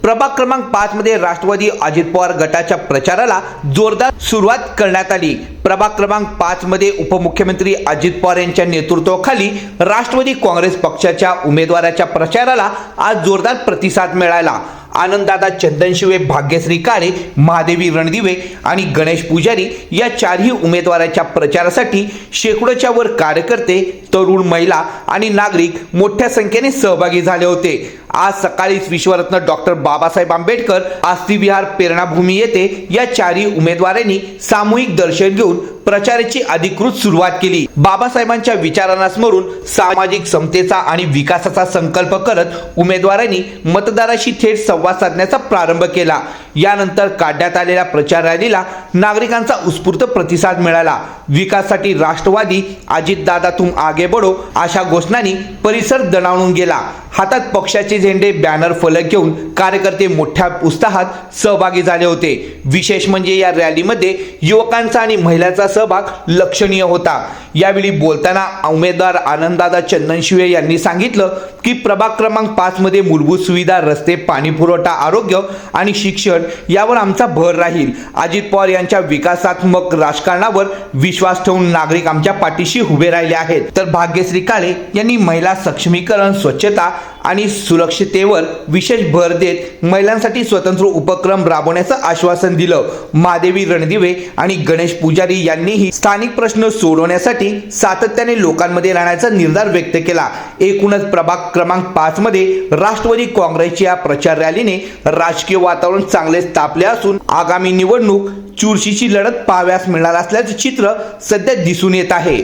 प्रभाग क्रमांक 5 मध्ये राष्ट्रवादी अजित पवार गटाच्या प्रचाराला जोरदार सुरुवात करण्यात आली। प्रभाग क्रमांक 5 मध्ये उपमुख्यमंत्री अजित पवार यांच्या नेतृत्वाखाली राष्ट्रवादी काँग्रेस पक्षाच्या उमेदवाराच्या प्रचाराला आज जोरदार प्रतिसाद मिळाला। आनंददादा चंदनशिवे, भाग्यश्री काळे, महादेवी रणदिवे आणि गणेश पुजारी या चारही उमेदवाराच्या प्रचारासाठी शेकडोच्या वर कार्यकर्ते, तरुण, महिला आणि नागरिक मोठ्या संख्येने सहभागी झाले होते। आज सकाळीच विश्वरत्न डॉक्टर बाबासाहेब आंबेडकर आस्तिविहार प्रेरणाभूमी येथे या चारही उमेदवारांनी सामूहिक दर्शन घेऊन प्रचाराची अधिकृत सुरुवात केली। बाबासाहेबांच्या विचारांना स्मरून सामाजिक समतेचा आणि विकासाचा संकल्प करत उमेदवारांनी मतदाराशी थेट संवाद साधण्याचा प्रारंभ केला। यानंतर काढण्यात आलेल्या प्रचार रॅलीला नागरिकांचा उत्स्फूर्त प्रतिसाद मिळाला। विकासासाठी राष्ट्रवादी, अजितदादा तुम आगे बढो अशा घोषणांनी परिसर दणाणून गेला। हातात पक्षाचे झेंडे, बॅनर, फलक घेऊन कार्यकर्ते मोठ्या उत्साहात सहभागी झाले होते। विशेष म्हणजे या रॅलीमध्ये युवकांचा आणि महिलांचा सहभाग लक्षणीय होता। यावेळी बोलताना उमेदवार आनंददादा चंदनशिवे यांनी सांगितलं की प्रभाग क्रमांक 5 मध्ये मूलभूत सुविधा, रस्ते, पाणी पुरवठा, आरोग्य आणि शिक्षण यावर आमचा भर राहील। अजित पवार यांच्या विकासात्मक राजकारणावर विश्वास ठेवून नागरिक आमच्या पाठीशी उभे राहिले आहेत। तर भाग्यश्री काळे यांनी महिला सक्षमीकरण, स्वच्छता आणि सुरक्षिततेवर विशेष भर देत महिलांसाठी स्वतंत्र उपक्रम राबवण्याचं आश्वासन दिलं। महादेवी रणदिवे आणि गणेश पुजारी यांनीही स्थानिक प्रश्न सोडवण्यासाठी सातत्याने लोकांमध्ये राहण्याचा निर्धार व्यक्त केला। एकूणच प्रभाग क्रमांक 5 मध्ये राष्ट्रवादी काँग्रेसच्या प्रचार रॅलीने राजकीय वातावरण चांगलेच तापले असून आगामी निवडणूक चुरशीची लढत पाहाव्यास मिळणार असल्याचे चित्र सध्या दिसून येत आहे।